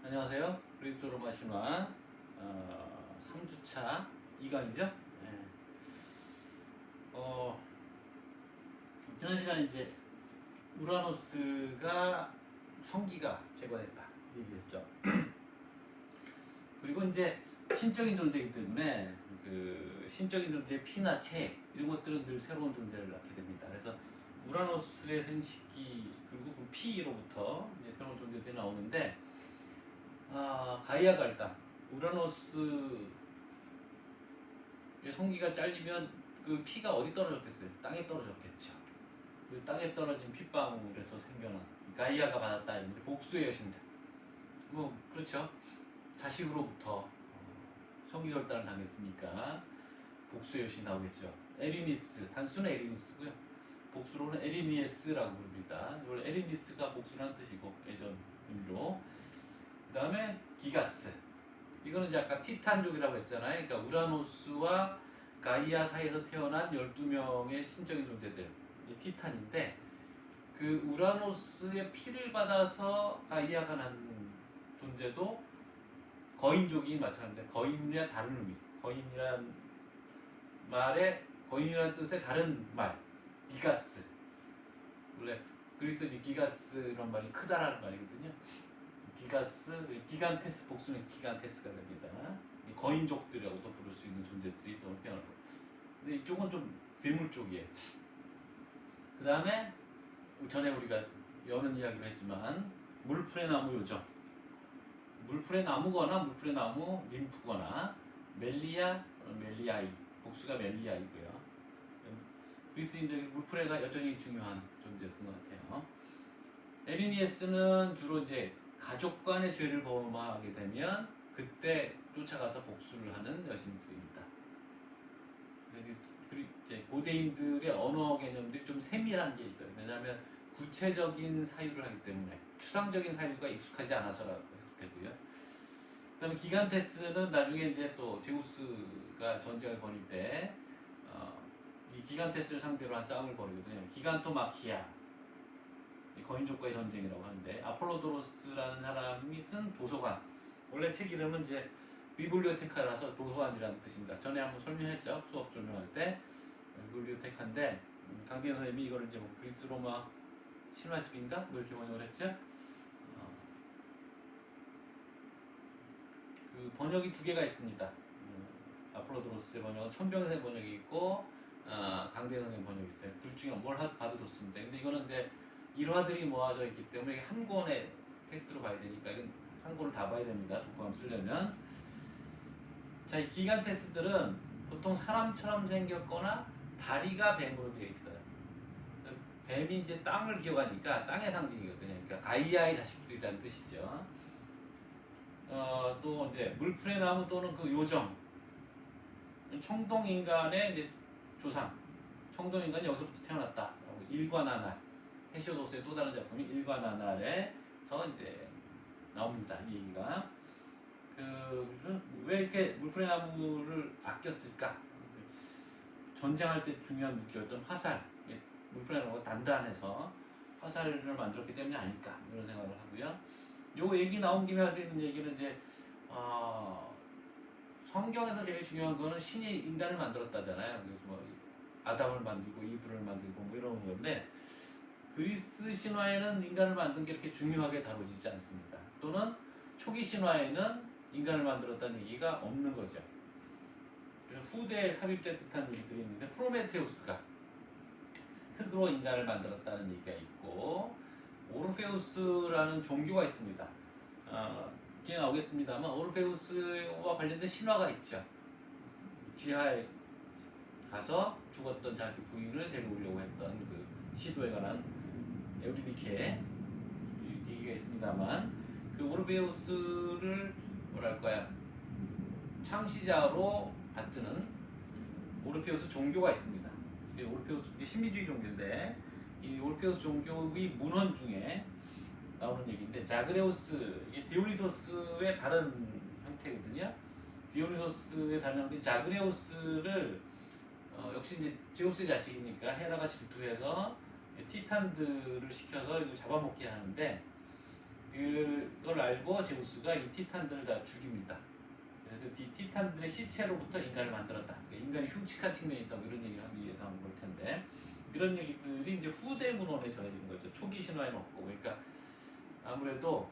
안녕하세요. 그리스 로마 신화 3주차 2강이죠. 네. 지난 시간에 이제 우라노스가 성기가 제거됐다 얘기했죠. 그리고 이제 신적인 존재이기 때문에 그 신적인 존재의 피나 체 이런 것들은 늘 새로운 존재를 낳게 됩니다. 그래서 우라노스의 생식기 그리고 그 피로부터 이제 새로운 존재들이 나오는데 가이아가 일단 우라노스의 성기가 잘리면 그 피가 어디 떨어졌겠어요? 땅에 떨어졌겠죠. 그 땅에 떨어진 핏방울에서 생겨난 가이아가 받았다. 복수의 여신들. 뭐 그렇죠. 자식으로부터 성기절단을 당했으니까 복수의 여신이 나오겠죠. 에리니스, 단순한 에리니스고요. 복수로는 에리니에스라고 부릅니다. 이걸 에리니스가 복수라는 뜻이고 예전 의미로. 그 다음에 기가스. 이거는 이제 아까 티탄족이라고 했잖아요. 그러니까 우라노스와 가이아 사이에서 태어난 12명의 신적인 존재들. 이 티탄인데 그 우라노스의 피를 받아서 가이아가 난 존재도 거인족이 마찬가지인데 거인이란 다른 의미. 거인이란 말에 거인이라는 뜻의 다른 말. 기가스. 원래 그리스 기가스란 말이 크다라는 말이거든요. 기가스, 기간테스 복수는 기간테스가 됩니다. 거인족들이라고도 부를 수 있는 존재들이 또 태어나고. 근데 이쪽은 좀 괴물 쪽이에요. 그 다음에 전에 우리가 여는 이야기를 했지만 물풀의 나무 요정. 물풀의 나무거나 물풀의 나무 림프거나 멜리아, 멜리아이. 복수가 멜리아이고요. 그리스인들 물풀의가 여전히 중요한 존재였던 것 같아요. 에리니에스는 주로 이제 가족 간의 죄를 범하게 되면 그때 쫓아가서 복수를 하는 여신들입니다. 그리고 이제 고대인들의 언어 개념들이 좀 세밀한 게 있어요. 왜냐하면 구체적인 사유를 하기 때문에 추상적인 사유가 익숙하지 않아서라고 해도 되고요. 그다음에 기간테스는 나중에 이제 또 제우스가 전쟁을 벌일 때 이 기간테스를 상대로 한 싸움을 벌이거든요. 기간토마키아 거인족과의 전쟁이라고 하는데 아폴로도로스라는 사람이 쓴 도서관. 원래 책 이름은 이제 비블리오테카라서 도서관이라는 뜻입니다. 전에 한번 설명했죠. 수업 설명할 때 비블리오테카인데 강대현 선생님이 이걸 이제 뭐 그리스 로마 신화집인가 뭐 이렇게 번역을 했죠. 그 번역이 두 개가 있습니다. 아폴로도로스의 번역은 천병생 번역이 있고 강대현 선생님 번역이 있어요. 둘 중에 뭘 봐도 좋습니다. 근데 이거는 이제 일화들이 모아져 있기 때문에 한 권의 텍스트로 봐야 되니까 이건 한 권을 다 봐야 됩니다. 독후감 쓰려면. 자, 이 기간테스들은 보통 사람처럼 생겼거나 다리가 뱀으로 되어 있어요. 뱀이 이제 땅을 기어가니까 땅의 상징이거든요. 그러니까 가이아의 자식들이라는 뜻이죠. 또 이제 물풀의 나무 또는 그 요정, 청동인간의 이제 조상, 청동인간이 여기서부터 태어났다. 일과나날, 헤시오도스의 또 다른 작품이 일과나날에서 이제 나옵니다. 이 얘기가. 왜 이렇게 물풀의 나무를 아꼈을까? 전쟁할 때 중요한 무기였던 화살. 물풀의 나무가 단단해서 화살을 만들었기 때문이 아닐까 이런 생각을 하고요. 요 얘기 나온 김에 할 수 있는 얘기는 이제 성경에서 제일 중요한 거는 신이 인간을 만들었다잖아요. 그래서 뭐 아담을 만들고 이브를 만들고 뭐 이런 건데 그리스 신화에는 인간을 만든 게 이렇게 중요하게 다뤄지지 않습니다. 또는 초기 신화에는 인간을 만들었다는 얘기가 없는 거죠. 그래서 후대에 삽입된 듯한 얘기들이 있는데 프로메테우스가 흙으로 인간을 만들었다는 얘기가 있고 오르페우스라는 종교가 있습니다. 뒤에 나오겠습니다만 오르페우스와 관련된 신화가 있죠. 지하에 가서 죽었던 자기 부인을 데려오려고 했던 그 시도에 관한 에우리디케 얘기가 있습니다만 그 오르페우스를 뭐랄까요 창시자로 받드는 오르페우스 종교가 있습니다. 오르페우스 신비주의 종교인데 이 오르페우스 종교의 문헌 중에 나오는 얘기인데 자그레우스 이게 디올리소스의 다른 형태거든요. 디올리소스의 다른 형태 자그레우스를 역시 이제 제우스의 자식이니까 헤라가 질투해서 티탄들을 시켜서 이걸 잡아먹게 하는데 그걸 알고 제우스가 이 티탄들을 다 죽입니다. 그래서 그 티탄들의 시체로부터 인간을 만들었다. 그러니까 인간이 흉측한 측면이 있다고 이런 얘기를 하기 위해서 한 걸 텐데 이런 얘기들이 이제 후대 문헌에 전해지는 거죠. 초기 신화에는 없고 그러니까 아무래도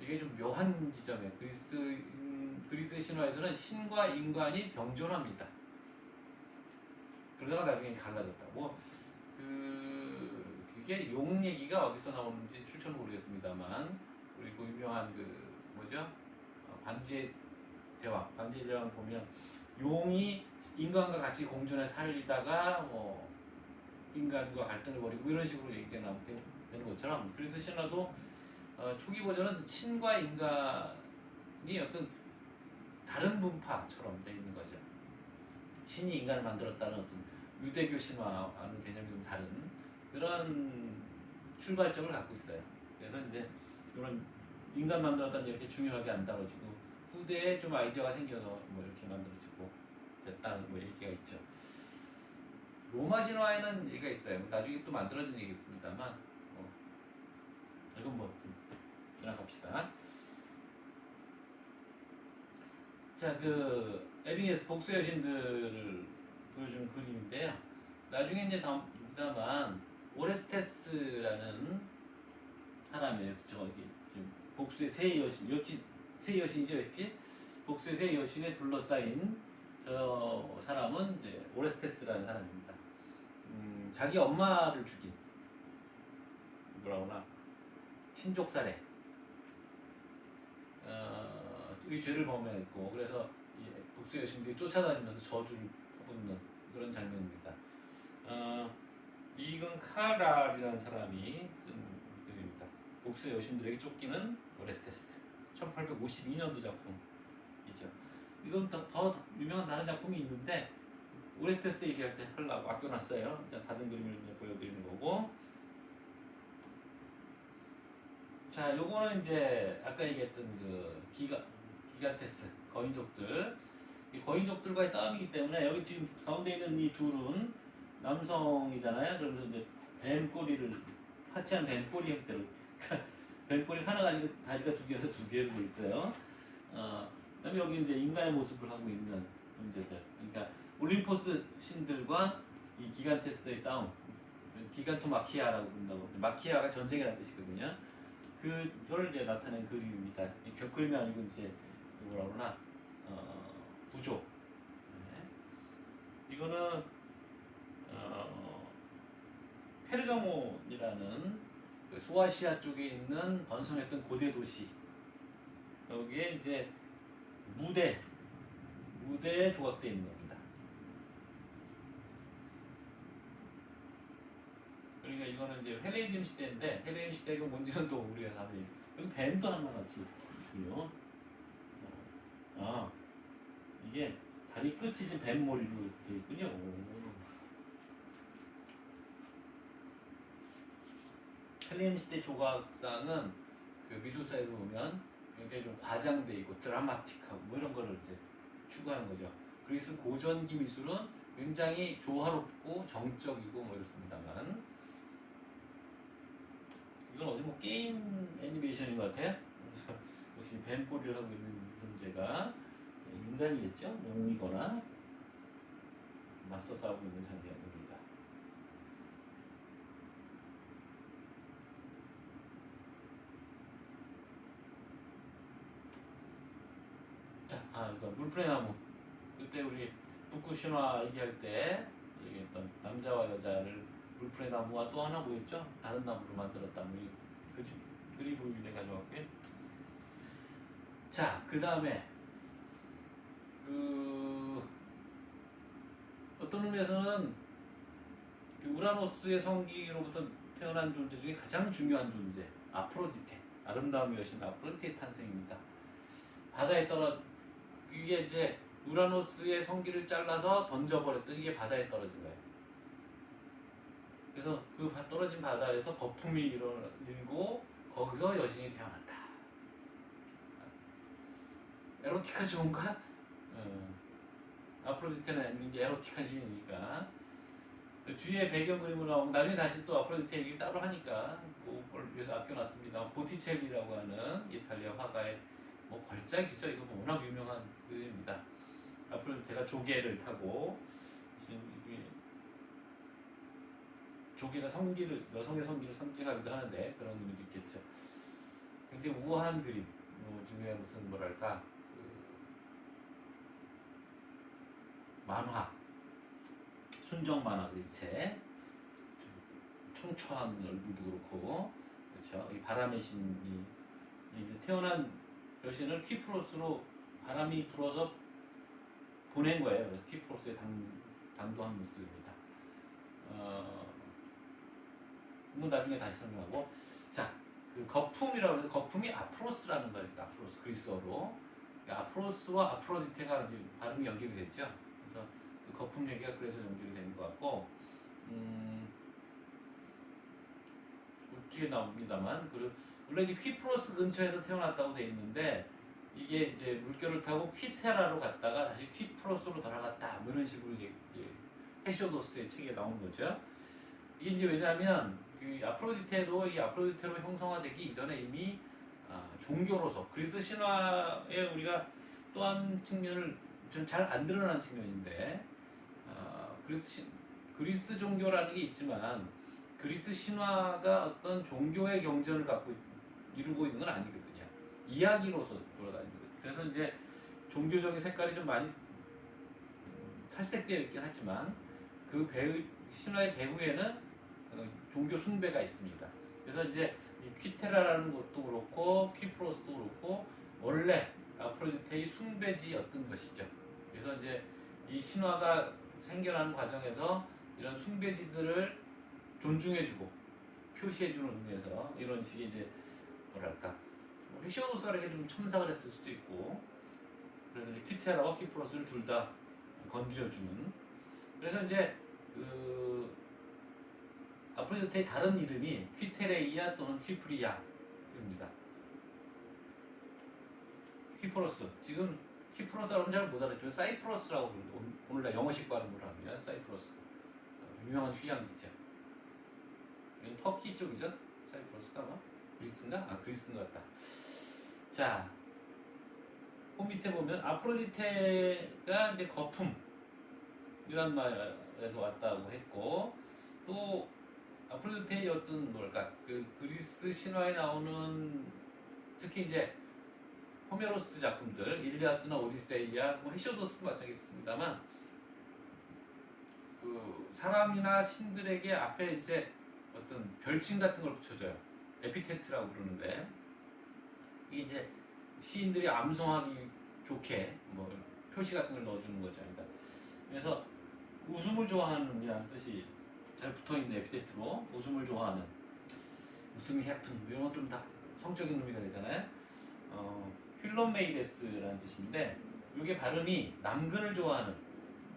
이게 좀 묘한 지점이에요. 그리스 신화에서는 신과 인간이 병존합니다. 그러다가 나중에 갈라졌다. 그게 용 얘기가 어디서 나오는지 출처는 모르겠습니다만 우리 그 유명한 그 뭐죠? 반지의 제왕 보면 용이 인간과 같이 공존해 살다가 뭐 인간과 갈등을 벌이고 뭐 이런 식으로 얘기가 되는 것처럼 그리스 신화도 초기 버전은 신과 인간이 어떤 다른 분파처럼 되어 있는 거죠. 신이 인간을 만들었다는 어떤 유대교 신화와는 개념이 좀 다른 그런 출발점을 갖고 있어요. 그래서 이제 이런 인간 만들었다는 이렇게 중요하게 안 다뤄지고 후대에 좀 아이디어가 생겨서 뭐 이렇게 만들어지고 됐다는 뭐 얘기가 있죠. 로마 신화에는 얘기가 있어요. 나중에 또 만들어진 얘기 있습니다만 이건 뭐 지나갑시다. 자, 그 에리네스 복수의 여신들을 보여준 그림인데요. 나중에 이제 다만 오레스테스라는 사람이에요. 저기 지금 복수의 세 여신, 역시 세 여신이죠, 역시 복수의 세 여신에 둘러싸인 저 사람은 이제 오레스테스라는 사람입니다. 자기 엄마를 죽인 뭐라고나 친족살해. 이 죄를 범했고 그래서 복수의 여신들이 쫓아다니면서 저주를 퍼붓는 그런 장면입니다. 이건 카랄이라는 사람이 쓴 글입니다. 복수의 여신들에게 쫓기는 오레스테스 1852년도 작품이죠. 이건 더 유명한 다른 작품이 있는데 오레스테스 얘기할 때 하려고 아껴놨어요. 일단 다른 그림을 이제 보여드리는 거고 자, 요거는 이제 아까 얘기했던 그 기간테스 거인족들 이 거인족들과의 싸움이기 때문에 여기 지금 가운데 있는 이 둘은 남성이잖아요. 그러면서 이제 뱀 꼬리를 하체한 뱀 꼬리 형태로 뱀 꼬리 하나가 아니고 다리가 두 개라서 두 개로 돼 있어요. 그다음에 여기 이제 인간의 모습을 하고 있는 존재들. 그러니까 올림포스 신들과 이 기간테스의 싸움. 기간토마키아라고 부른다고. 마키아가 전쟁이라는 뜻이거든요. 그걸 이제 나타낸 그림입니다. 그림이 아니고 이제 뭐라 그러나 부조. 네. 이거는 페르가몬이라는 그 소아시아 쪽에 있는 번성했던 고대 도시. 여기에 이제 무대에 조각되어 있는 겁니다. 그러니까 이거는 이제 헬레니즘 시대인데 헬레니즘 시대가 뭔지는 또 우리가 답이 여기 뱀도 하나 같이 있고요. 이게 다리 끝이 지금 뱀머리로 되어 있군요. 헬레니즘 시대 조각상은 그 미술사에서 보면 굉장히 좀 과장돼 있고 드라마틱하고 뭐 이런 거를 이제 추구하는 거죠. 그리스 고전기 미술은 굉장히 조화롭고 정적이고 뭐 이렇습니다만 이건 어디 뭐 게임 애니메이션인 것 같아요. 역시 뱀꼬리를 하고 있는 존재가 인간이겠죠? 용이거나 맞서 싸우고 있는 장면입니다. 자, 이거 물풀의 나무. 그때 우리 북구신화 얘기할 때 얘기했던 남자와 여자를 물풀의 나무와 또 하나 뭐였죠? 다른 나무로 만들었다. 그림을 가져왔고요. 자, 그 다음에 어떤 의미에서는 그 우라노스의 성기로부터 태어난 존재 중에 가장 중요한 존재 아프로디테, 아름다움의 여신 아프로디테의 탄생입니다. 바다에 이게 이제 우라노스의 성기를 잘라서 던져버렸던 이게 바다에 떨어진 거예요. 그래서 그 떨어진 바다에서 거품이 일고 거기서 여신이 태어났다. 에로티카 좋은가? 아프로디테는 이제 에로틱한 신이니까 뒤에 배경 그림으로 나오고 나중에 다시 또 아프로디테 얘기를 따로 하니까 그걸 위해서 아껴놨습니다. 보티첼리라고 하는 이탈리아 화가의 뭐 걸작이죠. 이거 뭐 워낙 유명한 그림입니다. 아프로디테가 조개를 타고 지금 이게 조개가 성기를 여성의 성기를 상징하기도 하는데 그런 의미도 있겠죠. 굉장히 우아한 그림, 중요한 무슨 뭐랄까 만화, 순정 만화 그림체, 청초한 얼굴도 그렇고 그렇죠. 이 바람의 신이 태어난 여신을 퀴프로스로 바람이 불어서 보낸 거예요. 그래서 퀴프로스의 당도한 모습입니다. 이건 나중에 다시 설명하고 자, 그 거품이라고 해서 거품이 아프로스라는 말입니다. 아프로스 그리스어로 그러니까 아프로스와 아프로디테가 발음이 연결이 됐죠. 그래서 그 거품 얘기가 그래서 연결이 되는 것 같고 뒤에 나옵니다만 원래 이제 퀴프로스 근처에서 태어났다고 돼 있는데 이게 이제 물결을 타고 퀴테라로 갔다가 다시 퀴프로스로 돌아갔다 뭐 이런 식으로 헤시오도스의 책에 나온 거죠. 이게 이제 왜냐하면 이 아프로디테도 이 아프로디테로 형성화되기 이전에 이미 종교로서 그리스 신화에 우리가 또 한 측면을 좀 잘 안 드러난 측면인데 그리스 종교라는 게 있지만 그리스 신화가 어떤 종교의 경전을 갖고 이루고 있는 건 아니거든요. 이야기로서 돌아다니는 거죠. 그래서 이제 종교적인 색깔이 좀 많이 탈색되어 있긴 하지만 그 신화의 배후에는 종교 숭배가 있습니다. 그래서 이제 이 퀴테라라는 것도 그렇고 퀴프로스도 그렇고 원래 아프로디테의 숭배지였던 것이죠. 그래서 이제 이 신화가 생겨나는 과정에서 이런 숭배지들을 존중해주고 표시해주는 의미에서 이런 식의 이제 뭐랄까 헤시오도스에게 좀 첨삭을 했을 수도 있고 그래서 이제 퀴테라와 퀴프로스를 둘 다 건드려주는 그래서 이제 그 아프로디테의 다른 이름이 퀴테레이아 또는 퀴프리아입니다. 퀴프로스 지금 퀴프로스 하면 잘 못 알아듣죠. 사이프러스라고 부르죠. 오늘날 영어식 발음으로 하면 사이프러스 유명한 휴양지죠. 이건 터키 쪽이죠. 사이프러스가 아마 그리스인가? 그리스인 것 같다. 자, 그 밑에 보면 아프로디테가 이제 거품이란 말에서 왔다고 했고 또 아프로디테의 어떤 뭘까 그 그리스 신화에 나오는 특히 이제 호메로스 작품들 일리아스나 오디세이아 뭐 헤시오도스도 마찬가지입니다만 그 사람이나 신들에게 앞에 이제 어떤 별칭 같은 걸 붙여줘요. 에피테트라고 부르는데 이게 이제 시인들이 암송하기 좋게 뭐 표시 같은 걸 넣어주는 거죠. 그러니까 그래서 웃음을 좋아하는 이라는 뜻이 잘 붙어있는 에피테트로 웃음을 좋아하는 웃음이 해픈 이런 건 좀 다 성적인 의미가 되잖아요. 필로메이데스라는 뜻인데 이게 발음이 남근을 좋아하는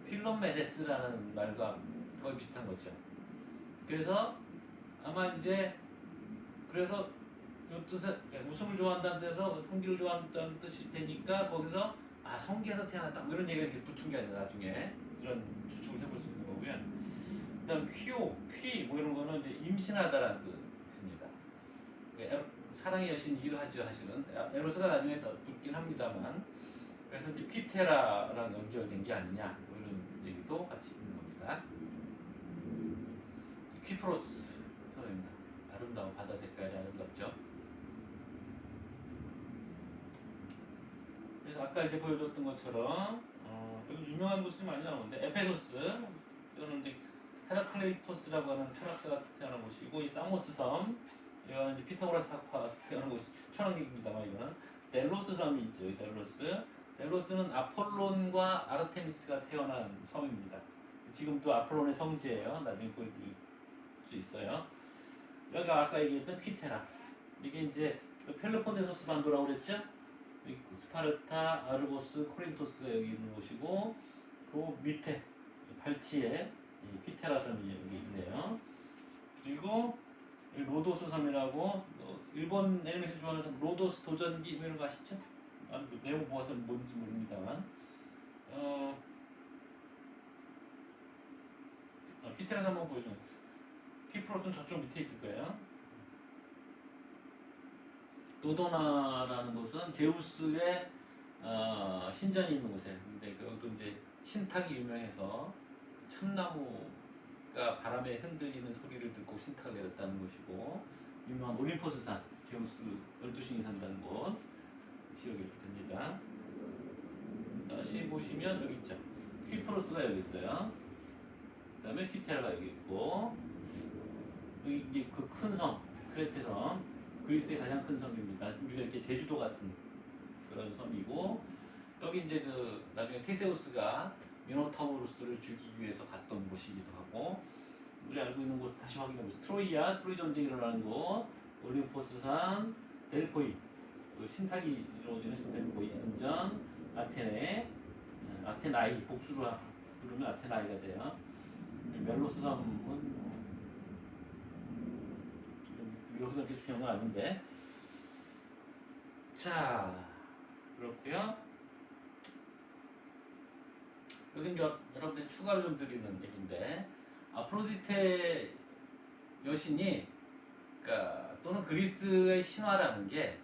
필로메데스라는 말과 거의 비슷한 거죠. 그래서 아마 이제 그래서 이 뜻에 웃음을 좋아한다는 뜻에서 성기를 좋아한다는 뜻이 되니까 거기서 성기에서 태어났다 뭐 이런 얘기가 이렇게 붙은 게 아니라 나중에 이런 추측을 해볼 수 있는 거고요. 그다음 퀴 뭐 이런 거는 이제 임신하다라는 뜻입니다. 사랑의 여신이기도 하죠. 사실은 에로스가 나중에 더 붙긴 합니다만 그래서 이제 퀴테라랑 연결된 게 아니냐 뭐 이런 얘기도 같이 있는 겁니다. 퀴프로스 선입니다. 아름다운 바다 색깔이 아름답죠. 그래서 아까 이제 보여줬던 것처럼 여기 유명한 곳이 많이 나오는데 에페소스 이거는 이제 헤라클레이토스라고 하는 철학자가 태어난 곳이고 이 사모스 섬 이거는 이제 피타고라스 학파 태어난 곳이 천왕객입니다만 이거는 델로스 섬이 있죠. 이 델로스는 아폴론과 아르테미스가 태어난 섬입니다. 지금도 아폴론의 성지예요. 나중에 보여드릴 수 있어요. 여기가 아까 얘기했던 퀴테라 이게 이제 펠로폰네소스 반도라고 그랬죠. 스파르타, 아르고스, 코린토스 여기 있는 곳이고 그 밑에 발치에 퀴테라 섬이 여기 있네요. 그리고 로도스 섬이라고 일본 애니메이션 좋아하는 섬 로도스 도전기 이런 거 아시죠? 내용 보아서 뭔지 모릅니다만 디테일해서 한번 보여줘. 키프로스는 저쪽 밑에 있을 거예요. 도도나라는 곳은 제우스의 신전이 있는 곳이에요. 근데 그것도 이제 신탁이 유명해서 참나무가 바람에 흔들리는 소리를 듣고 신탁을 내렸다는 곳이고, 유명한 올림포스산, 제우스 12신이 산다는 곳 지역이 됩니다. 다시 보시면 여기 있죠. 퀴프로스가 여기 있어요. 그 다음에 퀴테라가 여기 있고, 여기 그 큰 섬, 크레테 섬, 그리스의 가장 큰 섬입니다. 우리가 이렇게 제주도 같은 그런 섬이고, 여기 이제 그 나중에 테세우스가 미노타우루스를 죽이기 위해서 갔던 곳이기도 하고, 우리 알고 있는 곳 다시 확인해보세요. 트로이 전쟁이 일어나는 곳, 올림포스산, 델포이, 그 신탁이 이루어지는 델포이 신전, 아테나이, 복수로 부르면 아테나이가 돼요. 멜로스 섬은 여기서 이렇게 중요한 건 아닌데. 자, 그렇고요. 여긴 여러분들 추가로 좀 드리는 얘기인데, 아프로디테 여신이, 그러니까 또는 그리스의 신화라는 게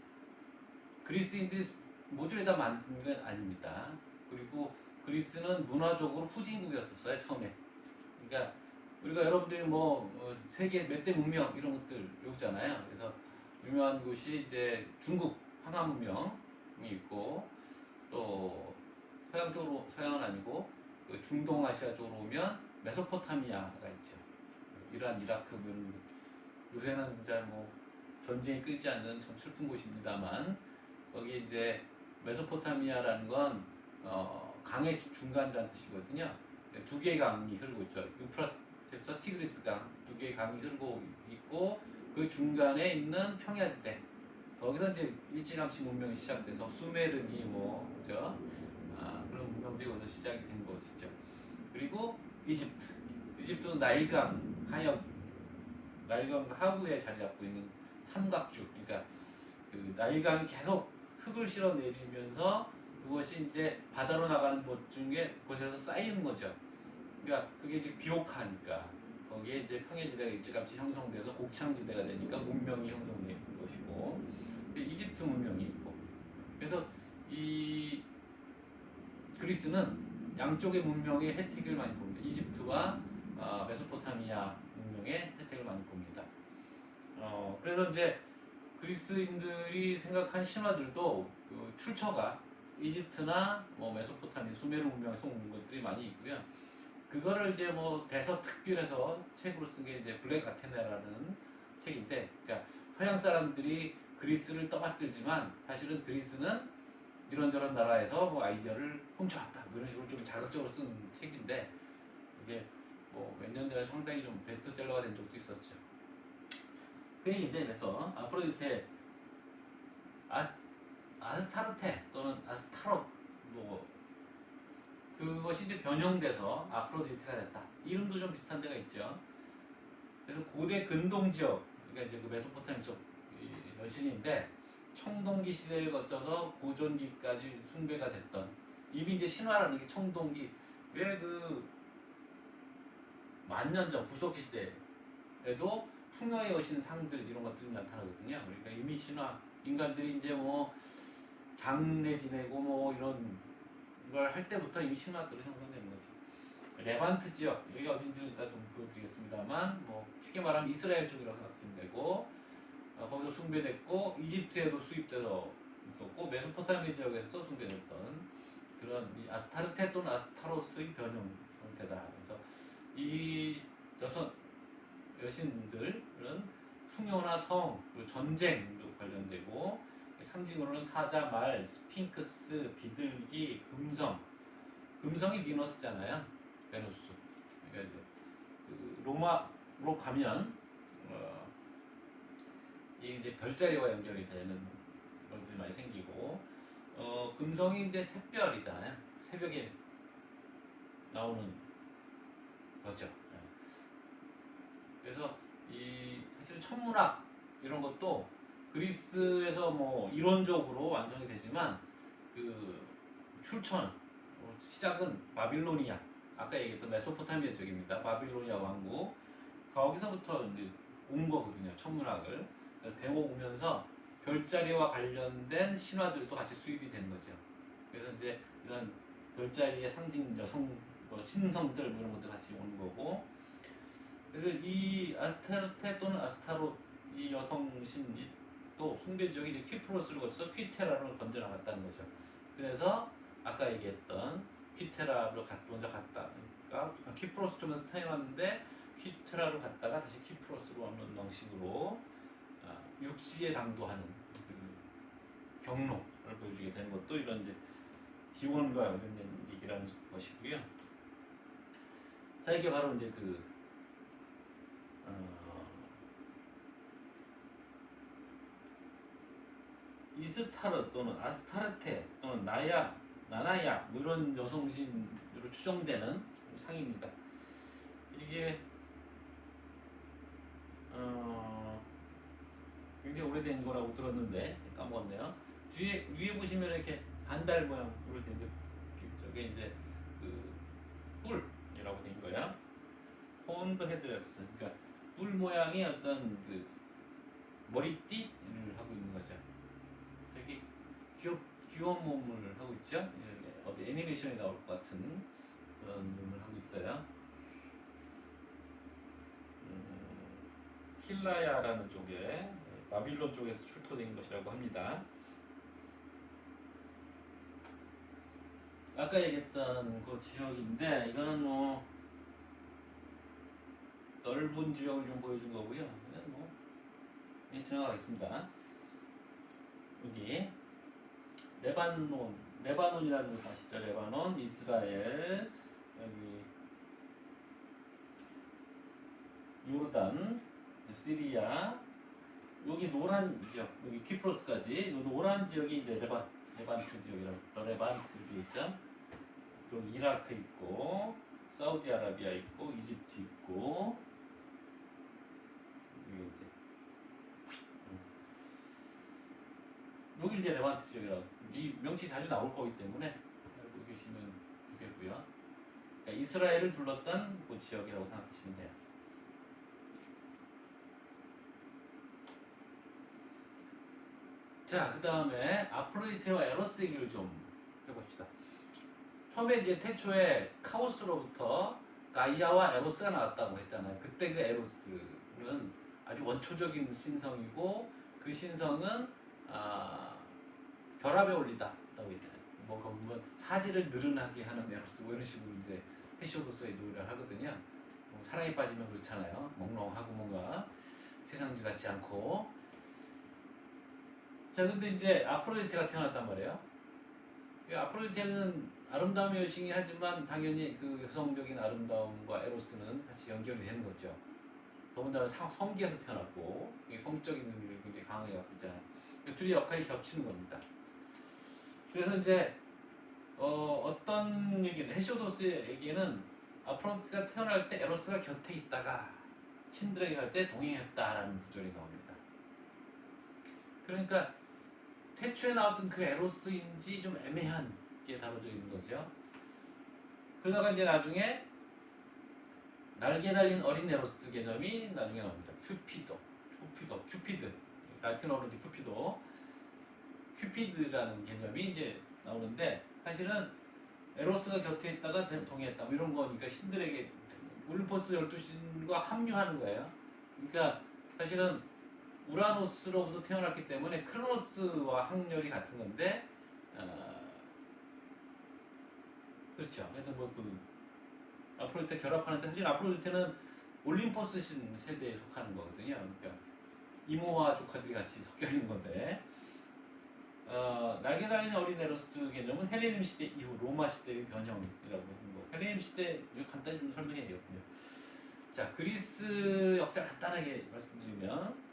그리스인들이 모조리 다 만든 건 아닙니다. 그리고 그리스는 문화적으로 후진국이었었어요, 처음에. 그러니까 우리가 여러분들이 뭐 세계 몇 대 문명 이런 것들 배우잖아요. 그래서 유명한 곳이 이제 중국 황하 문명이 있고, 또 서양 쪽으로, 서양은 아니고 그 중동아시아 쪽으로 오면 메소포타미아가 있죠. 이란, 이라크, 요새는 진짜 뭐 전쟁이 끊이지 않는 참 슬픈 곳입니다만, 거기 이제 메소포타미아라는 건 강의 중간이라는 뜻이거든요. 두 개의 강이 흐르고 있죠. 유프라테스와 티그리스 강 두 개의 강이 흐르고 있고, 그 중간에 있는 평야지대, 거기서 이제 일찌감치 문명이 시작돼서 수메르니 그죠? 그런 문명들이 거기서 시작이 된 것이죠. 그리고 이집트는 나일강 하구에 자리 잡고 있는 삼각주, 그러니까 그 나일강이 계속 흙을 실어 내리면서 그것이 이제 바다로 나가는 곳에서 쌓이는 거죠. 그러니까 그게 이제 비옥하니까 거기에 이제 평야지대가 일찌감치 형성돼서 곡창지대가 되니까 문명이 형성되는 것이고, 이집트 문명이 있고, 그래서 이 그리스는 양쪽의 문명의 혜택을 많이 봅니다. 이집트와 메소포타미아 문명의 혜택을 많이 봅니다. 그래서 이제 그리스인들이 생각한 신화들도 그 출처가 이집트나 메소포타미아, 수메르 문명에서 온 것들이 많이 있고요. 그거를 이제 대서특필해서 책으로 쓴 게 이제 블랙 아테네라는 책인데, 그러니까 서양 사람들이 그리스를 떠받들지만 사실은 그리스는 이런저런 나라에서 아이디어를 훔쳐왔다, 이런 식으로 좀 자극적으로 쓴 책인데, 이게 몇 년 전에 상당히 좀 베스트셀러가 된 적도 있었죠. 그 얘기인데, 그래서 아프로디테, 아스타르테 또는 아스타롯, 그것이 이제 변형돼서 아프로디테가 됐다. 이름도 좀 비슷한 데가 있죠. 그래서 고대 근동 지역, 그러니까 이제 그 메소포타미아 쪽 여신인데, 청동기 시대를 거쳐서 고전기까지 숭배가 됐던, 이미 이제 신화라는 게 청동기, 왜 그 만년 전 구석기 시대에도 풍요의 여신 상들 이런 것들이 나타나거든요. 그러니까 이미 신화, 인간들이 이제 장례 지내고 이런 걸 할 때부터 이미 신화들이 형성되는 거죠. 레반트 지역, 여기가 어딘지는 이따 좀 보여드리겠습니다만, 쉽게 말하면 이스라엘 쪽이라고 생각하면 되고, 거기서 숭배됐고, 이집트에도 수입돼서 있었고, 메소포타미아 지역에서도 숭배됐던 그런 이 아스타르테 또는 아스타로스의 변형 형태다. 그래서 이 여신들은 풍요나 성, 그리고 전쟁도 관련되고, 상징으로는 사자, 말, 스핑크스, 비둘기, 금성이 비너스잖아요. 베누스. 그러니까 그 로마로 가면 이제 별자리와 연결이 되는 것들이 많이 생기고, 금성이 이제 샛별이잖아요. 새벽에 나오는 거죠. 그래서 사실 천문학 이런 것도 그리스에서 이론적으로 완성이 되지만, 그 출처는 시작은 바빌로니아, 아까 얘기했던 메소포타미아 지역입니다. 바빌로니아 왕국 거기서부터 이제 온 거거든요. 천문학을 배워오면서 별자리와 관련된 신화들도 같이 수입이 되는 거죠. 그래서 이제 이런 별자리의 상징 여성 신성들 뭐 이런 것들 같이 오는 거고, 그래서 이 아스타르테 또는 아스타롯 이 여성신 또 숭배 지역이 이제 퀴프로스를 거쳐서 퀴테라로 건져 나갔다는 거죠. 그래서 아까 얘기했던 퀴테라로 먼저 갔다, 그러니까 퀴프로스 쪽에서 태어났는데 퀴테라로 갔다가 다시 퀴프로스로 오는 방식으로 육지에 당도하는 그 경로를 보여주게 되는 것도 이런 이제 기원과 관련된 얘기라는 것이고요. 자, 이게 바로 이제 이스타르 또는 아스타르테 또는 나나야 뭐 이런 여성신으로 추정되는 상입니다. 이게 굉장히 오래된 거라고 들었는데 까먹었네요. 위에 보시면 이렇게 반달 모양으로 된 저게 이제 그 뿔이라고 된 거야. 폰드 헤드레스. 그러니까 뿔 모양의 어떤 그 머리띠를 하고 있는 거죠. 되게 귀여운 몸을 하고 있죠. 어디 애니메이션에 나올 것 같은 그런 몸을 하고 있어요. 힐라야라는 쪽에 바빌론 쪽에서 출토된 것이라고 합니다. 아까 얘기했던 그 지역인데 이거는 뭐 넓은 지역을 좀 보여준 거고요. 그냥 뭐 지나가겠습니다. 여기 레바논이라는 곳 아시죠? 레바논, 이스라엘, 여기 요르단, 시리아, 여기 노란 지역, 여기 키프로스까지, 이 노란 지역이 레반트 지역이라고, 레반트 있죠? 여기 이라크 있고, 사우디아라비아 있고, 이집트 있고, 여기 이제 레반트 지역이라고, 이 명치 자주 나올 거기 때문에 알고 계시면 되겠고요. 그러니까 이스라엘을 둘러싼 그 지역이라고 생각하시면 돼요. 자, 그 다음에 아프로디테와 에로스 얘기를 좀 해봅시다. 처음에 이제 태초에 카오스로부터 가이아와 에로스가 나왔다고 했잖아요. 그때 그 에로스는 아주 원초적인 신성이고 그 신성은 결합에 올리다라고 했잖아요. 뭐 거기 보면 사지를 늘어나게 하는 에로스 뭐 이런 식으로 이제 헤시오도스의 노래를 하거든요. 뭐 사랑에 빠지면 그렇잖아요. 몽롱하고 뭔가 세상일 같지 않고. 자, 근데 이제 아프로디테가 태어났단 말이에요. 아프로디테는 아름다움의 여신이 하지만 당연히 그 여성적인 아름다움과 에로스는 같이 연결이 되는 거죠. 더군다나 성기에서 태어났고 성적인 의미를 굉장히 강하게 갖고 있잖아요. 그 둘이 역할이 겹치는 겁니다. 그래서 이제 어떤 얘기는 헤시오도스의 얘기는 아프로디테가 태어날 때 에로스가 곁에 있다가 신들에게 갈 때 동행했다라는 구절이 나옵니다. 그러니까 태초에 나왔던 그 에로스인지 좀 애매한 게 다뤄져 있는 거죠. 그러다가 이제 나중에 날개 달린 어린 에로스 개념이 나중에 나옵니다. 큐피드. 라틴어로 큐피드라는 개념이 이제 나오는데 사실은 에로스가 곁에 있다가 동의했다 뭐 이런 거니까 신들에게 올림포스 12신과 합류하는 거예요. 그러니까 사실은 우라노스로부터 태어났기 때문에 크로노스와 학렬이 같은 건데 그렇죠. 그래서 아프로디테 결합하는데 사실 아프로디테는 올림포스 신 세대에 속하는 거거든요. 그러니까 이모와 조카들이 같이 섞여 있는 건데 날개 달린 어린 에로스 개념은 헬레니즘 시대 이후 로마 시대의 변형이라고 하는 거. 헬레니즘 시대 간단히 좀 설명해야겠군요. 자, 그리스 역사 간단하게 말씀드리면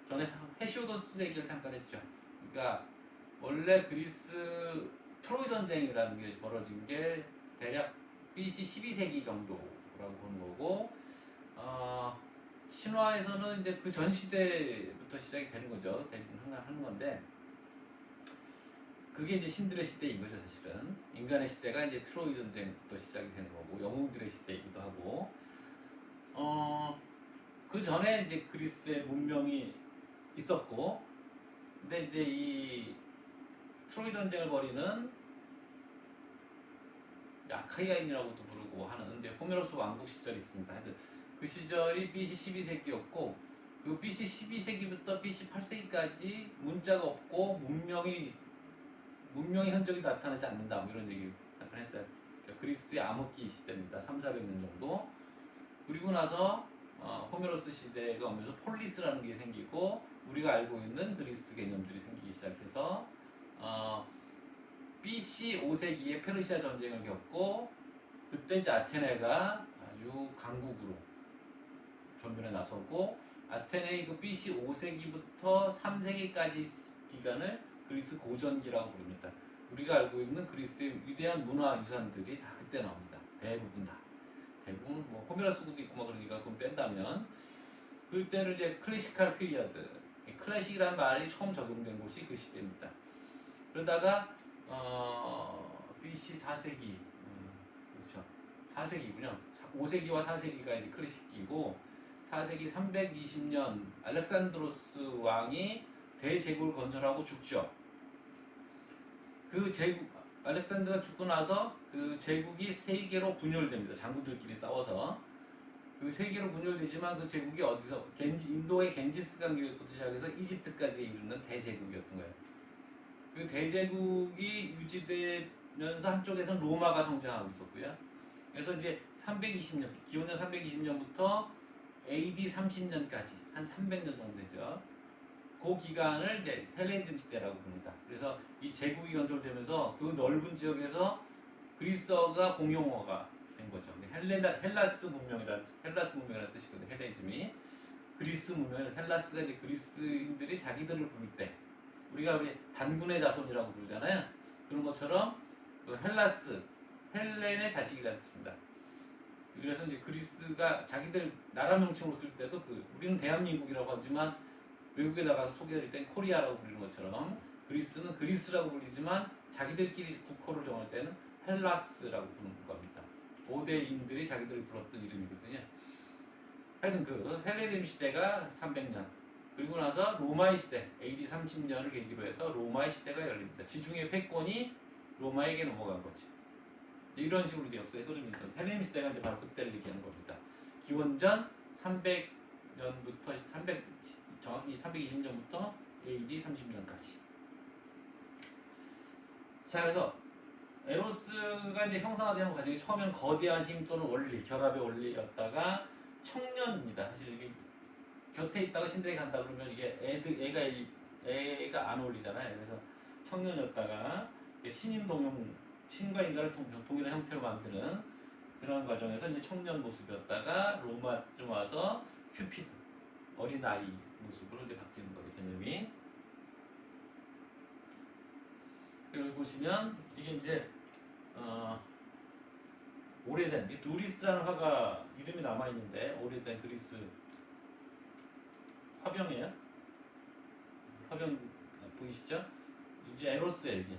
전에 헤시오도스 얘기를 잠깐 했죠. 그러니까 원래 그리스 트로이 전쟁이라는 게 벌어진 게 대략 BC 12세기 정도라고 보는 거고, 신화에서는 이제 그 전 시대부터 시작이 되는 거죠. 대부분 하는 건데, 그게 이제 신들의 시대인 거죠, 사실은. 인간의 시대가 이제 트로이 전쟁부터 시작이 되는 거고, 영웅들의 시대이기도 하고, 그 전에 이제 그리스의 문명이 있었고, 근데 이제 이 트로이 전쟁을 벌이는 아카이아인이라고도 부르고 하는 이제 호메로스 왕국 시절이 있습니다. 하여튼 그 시절이 BC 12세기였고, 그 BC 12세기부터 BC 8세기까지 문자가 없고 문명의 흔적이 나타나지 않는다, 뭐 이런 얘기 잠깐 했어요. 그러니까 그리스의 암흑기 시대입니다. 3,400년 정도. 그리고 나서 호메로스 시대가 오면서 폴리스라는 게 생기고, 우리가 알고 있는 그리스 개념들이 생기기 시작해서 BC 5세기에 페르시아 전쟁을 겪고, 그때 이제 아테네가 아주 강국으로 전면에 나서고, 아테네의 그 BC 5세기부터 3세기까지 기간을 그리스 고전기라고 부릅니다. 우리가 알고 있는 그리스의 위대한 문화 유산들이 다 그때 나옵니다. 대부분 다. 대부분 뭐 호메로스도 있고 뭐 그러니까 그건 뺀다면, 그때를 이제 클래시컬 피리어드, 클래식이라는 말이 처음 적용된 곳이 그 시대입니다. 그러다가 BC 4세기, 그렇죠. 4세기군요. 5세기와 4세기가 이제 클래식기고, 4세기 320년 알렉산드로스 왕이 대제국을 건설하고 죽죠. 그 제국, 알렉산드가 죽고 나서 그 제국이 세 개로 분열됩니다. 장군들끼리 싸워서. 그 세 개로 분열되지만 그 제국이 어디서, 인도의 겐지스 강국부터 시작해서 이집트까지 이르는 대제국이었던 거예요. 그 대제국이 유지되면서 한쪽에서는 로마가 성장하고 있었고요. 그래서 이제 320년, 기원전 320년부터 AD 30년까지 한 300년 정도 되죠. 그 기간을 이제 헬레니즘 시대라고 부릅니다. 그래서 이 제국이 건설되면서 그 넓은 지역에서 그리스어가 공용어가 된 거죠. 헬라스 문명이라는 뜻이거든요. 헬레니즘이. 그리스 문명, 헬라스가 이제 그리스인들이 자기들을 부를 때, 우리가 왜 단군의 자손이라고 부르잖아요. 그런 것처럼 그 헬렌의 자식이라는 뜻입니다. 그래서 이제 그리스가 자기들 나라 명칭으로 쓸 때도 우리는 대한민국이라고 하지만 외국에 나가서 소개할 땐 코리아라고 부르는 것처럼, 그리스는 그리스라고 불리지만 자기들끼리 국호를 정할 때는 헬라스라고 부르는 겁니다. 고대인들이 자기들을 불렀던 이름이거든요. 하여튼 그 헬레니즘 시대가 300년, 그리고 나서 로마의 시대, AD 30년을 계기로 해서 로마의 시대가 열립니다. 지중해 패권이 로마에게 넘어간 거지. 이런 식으로 이제 역사의 흐름이 있어서 헬레니즘 시대가 이제 바로 그때를 얘기하는 겁니다. 기원전 300년부터 정확히 320년부터 AD 30년까지. 자, 그래서 에로스가 이제 형성화되는 과정이 처음에는 거대한 힘 또는 원리, 결합의 원리였다가 청년입니다. 사실 이게 곁에 있다가 신들에게 간다 그러면 이게 애가 안 어울리잖아요. 그래서 청년이었다가 신과 인간을 동일한 형태로 만드는 그런 과정에서 이제 청년 모습이었다가 로마 좀 와서 큐피드, 어린아이 모습으로 이제 바뀌는 거예요, 개념이. 여기 보시면 이게 이제 오래된 누리스라는 화가 이름이 남아 있는데, 오래된 그리스 화병이에요. 화병 보이시죠? 이제 에로스에 이게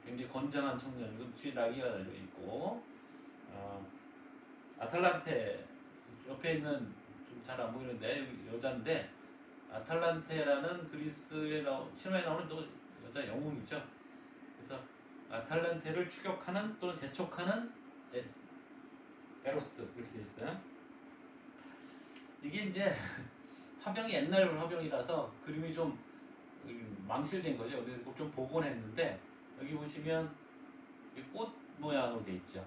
굉장히 건장한 청년, 이거 뒤에 나귀가 달려 있고, 아탈란테 옆에 있는 좀 잘 안 보이는데 여자인데, 아탈란테라는 그리스의 신화에 나오는 또 여자 영웅이죠. 그래서 아탈란테를 추격하는 또는 재촉하는 에로스, 이렇게 되어 있어요. 이게 이제 화병이 옛날 화병이라서 그림이 좀 망실된 거죠. 그래서 좀 복원했는데, 여기 보시면 꽃 모양으로 되어 있죠.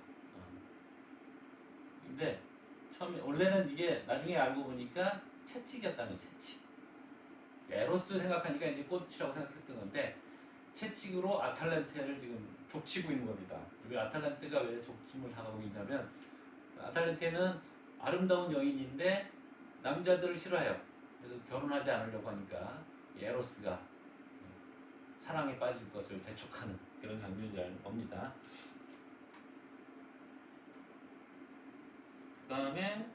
근데 처음에 원래는 이게 나중에 알고 보니까 채찍이었다는, 채찍. 에로스 생각하니까 이제 꽃이라고 생각했던 건데, 채찍으로 아탈란테를 지금 족치고 있는 겁니다. 왜 아탈란테가 왜 족침을 당하고 있냐면, 아탈란테는 아름다운 여인인데 남자들을 싫어해요. 그래서 결혼하지 않으려고 하니까 에로스가 사랑에 빠질 것을 대촉하는 그런 장면이라는 겁니다. 그 다음에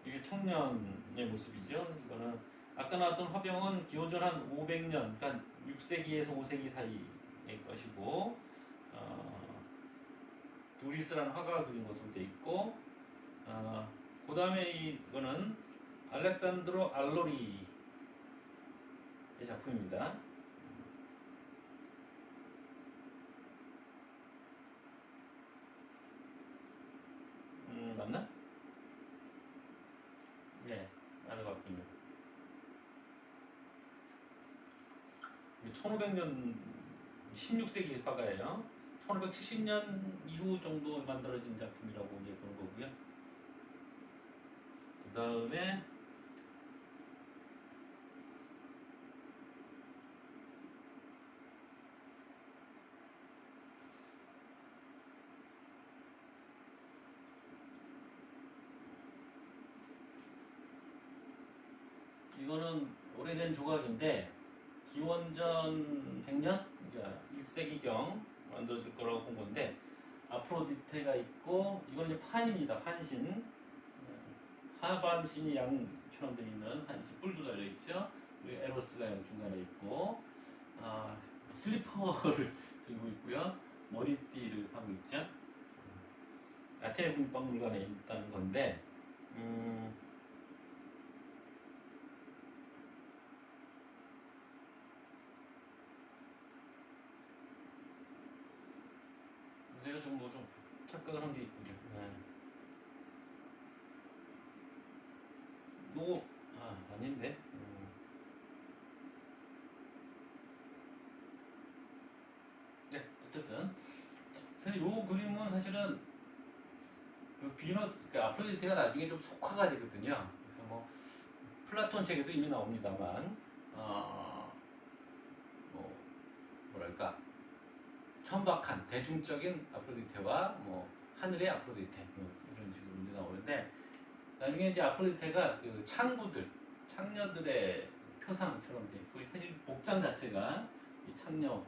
이게 청년의 모습이죠. 이거는 아까 나왔던 화병은 기원전 한 500년, 그러니까 6세기에서 5세기 사이의 것이고, 두리스라는 화가가 그린 것으로 돼 있고, 그 다음에 이거는 알렉산드로 알로리의 작품입니다. 맞나? 네, 맞는 것 같군요. 1500년 16세기 화가예요. 1570년 이후 정도 만들어진 작품이라고 이제 보는 거고요. 그 다음에 이거는 오래된 조각인데 기원전 100년? 그러니까 1세기경 만들어질 거라고 본 건데 아프로디테가 있고 이건 이제 판입니다. 판신. 하반신이 양처럼 되어 있는 한신 뿔도 달려 있죠. 그리고 에로스가 중간에 있고 슬리퍼를 들고 있고요. 머리띠를 하고 있죠. 아테네 국립박물관에 있다는 건데 제가 좀 착각을 한 게 있군요. 네. 요거 아닌데. 네, 어쨌든 사실 요 그림은 사실은 그 비너스, 그 아프로디테가 나중에 좀 속화가 되거든요. 그래서 뭐 플라톤 책에도 이미 나옵니다만, 뭐 뭐랄까 천박한 대중적인 아프로디테와 뭐 하늘의 아프로디테 뭐 이런 식으로 이제 나오는데 나중에 이제 아프로디테가 그 창부들, 창녀들의 표상처럼 돼 있고 사실 복장 자체가 이 창녀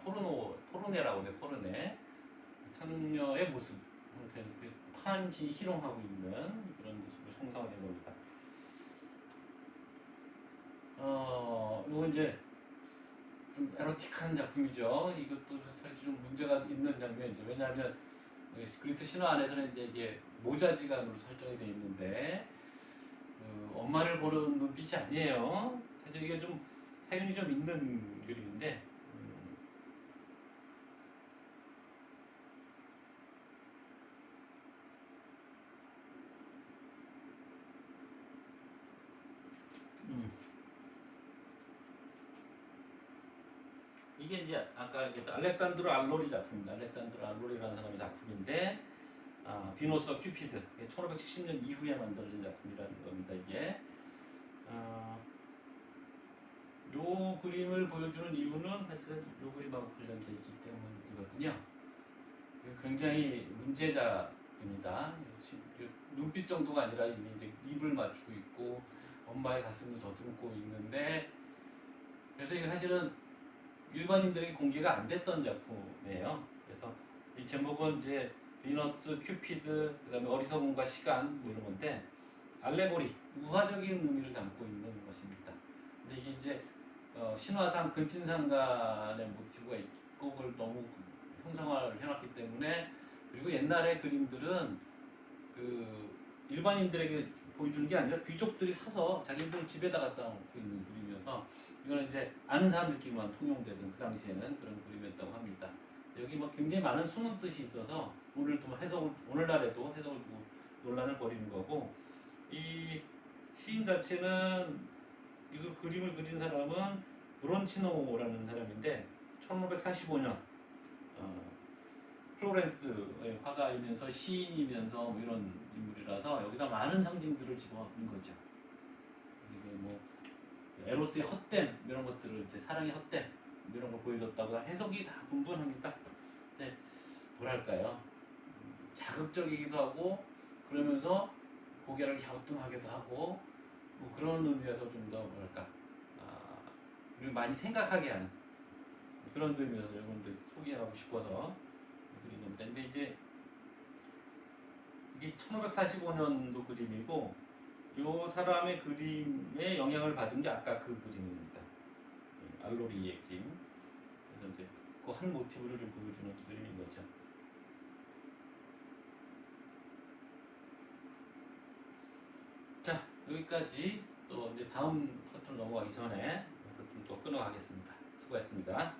포르네라고 해 포르네 창녀의 모습 판지 희롱하고 있는 그런 모습을 형상화된 겁니다. 이거 이제 좀 에로틱한 작품이죠. 이것도 사실 좀 문제가 있는 장면이죠. 왜냐하면 그리스 신화 안에서는 이제 이게 모자지간으로 설정이 되어 있는데 엄마를 보는 눈빛이 아니에요. 사실 이게 좀 사연이 좀 있는 그림인데 이게 이제 아까 얘기했던 알렉산드로 알로리 작품입니다. 알렉산드로 알로리라는 사람의 작품인데 비너스와 큐피드 1570년 이후에 만들어진 작품이라는 겁니다. 이게 요 그림을 보여주는 이유는 사실은 요 그림하고 관련되어 있기 때문이거든요. 굉장히 문제자입니다. 눈빛 정도가 아니라 이미 이제 입을 맞추고 있고 엄마의 가슴을 더듬고 있는데 그래서 이게 사실은 일반인들에게 공개가 안 됐던 작품이에요. 그래서 이 제목은 이제 비너스, 큐피드, 그다음에 어리석음과 시간 뭐 이런 건데 알레고리, 우화적인 의미를 담고 있는 것입니다. 근데 이게 이제 신화상 근친상 간의 모티브가 있고 그걸 너무 형상화를 해놨기 때문에 그리고 옛날의 그림들은 그 일반인들에게 보여주는 게 아니라 귀족들이 사서 자기들 집에다 갖다 놓고 있는 그림이어서 이거는 이제 아는 사람들끼리만 통용되던 그 당시에는 그런 그림이었다고 합니다. 여기 뭐 굉장히 많은 숨은 뜻이 있어서 오늘도 오늘날에도 해석을 두고 논란을 벌이는 거고 이 시인 자체는 이거 그림을 그린 사람은 브론치노라는 사람인데 1545년 플로렌스의 화가이면서 시인이면서 뭐 이런 인물이라서 여기다 많은 상징들을 집어넣은 거죠. 이게 뭐 에로스의 헛됨 이런 것들을 이제 사랑의 헛됨 이런 걸 보여줬다고 해석이 다 분분합니다. 근데 뭐랄까요 자극적이기도 하고 그러면서 고개를 갸우뚱하기도 하고 뭐 그런 의미에서 좀 더 뭐랄까 우리 많이 생각하게 하는 그런 의미에서 여러분들 소개하고 싶어서 그린 겁니다. 근데 이제 이게 1545년도 그림이고 요 사람의 그림에 영향을 받은 게 아까 그 그림입니다. 알로리의 그림. 그래서 이제 그 한 모티브를 좀 보여주는 그림인 거죠. 자, 여기까지 또 이제 다음 파트로 넘어가기 전에 그래서 좀 더 끊어가겠습니다. 수고했습니다.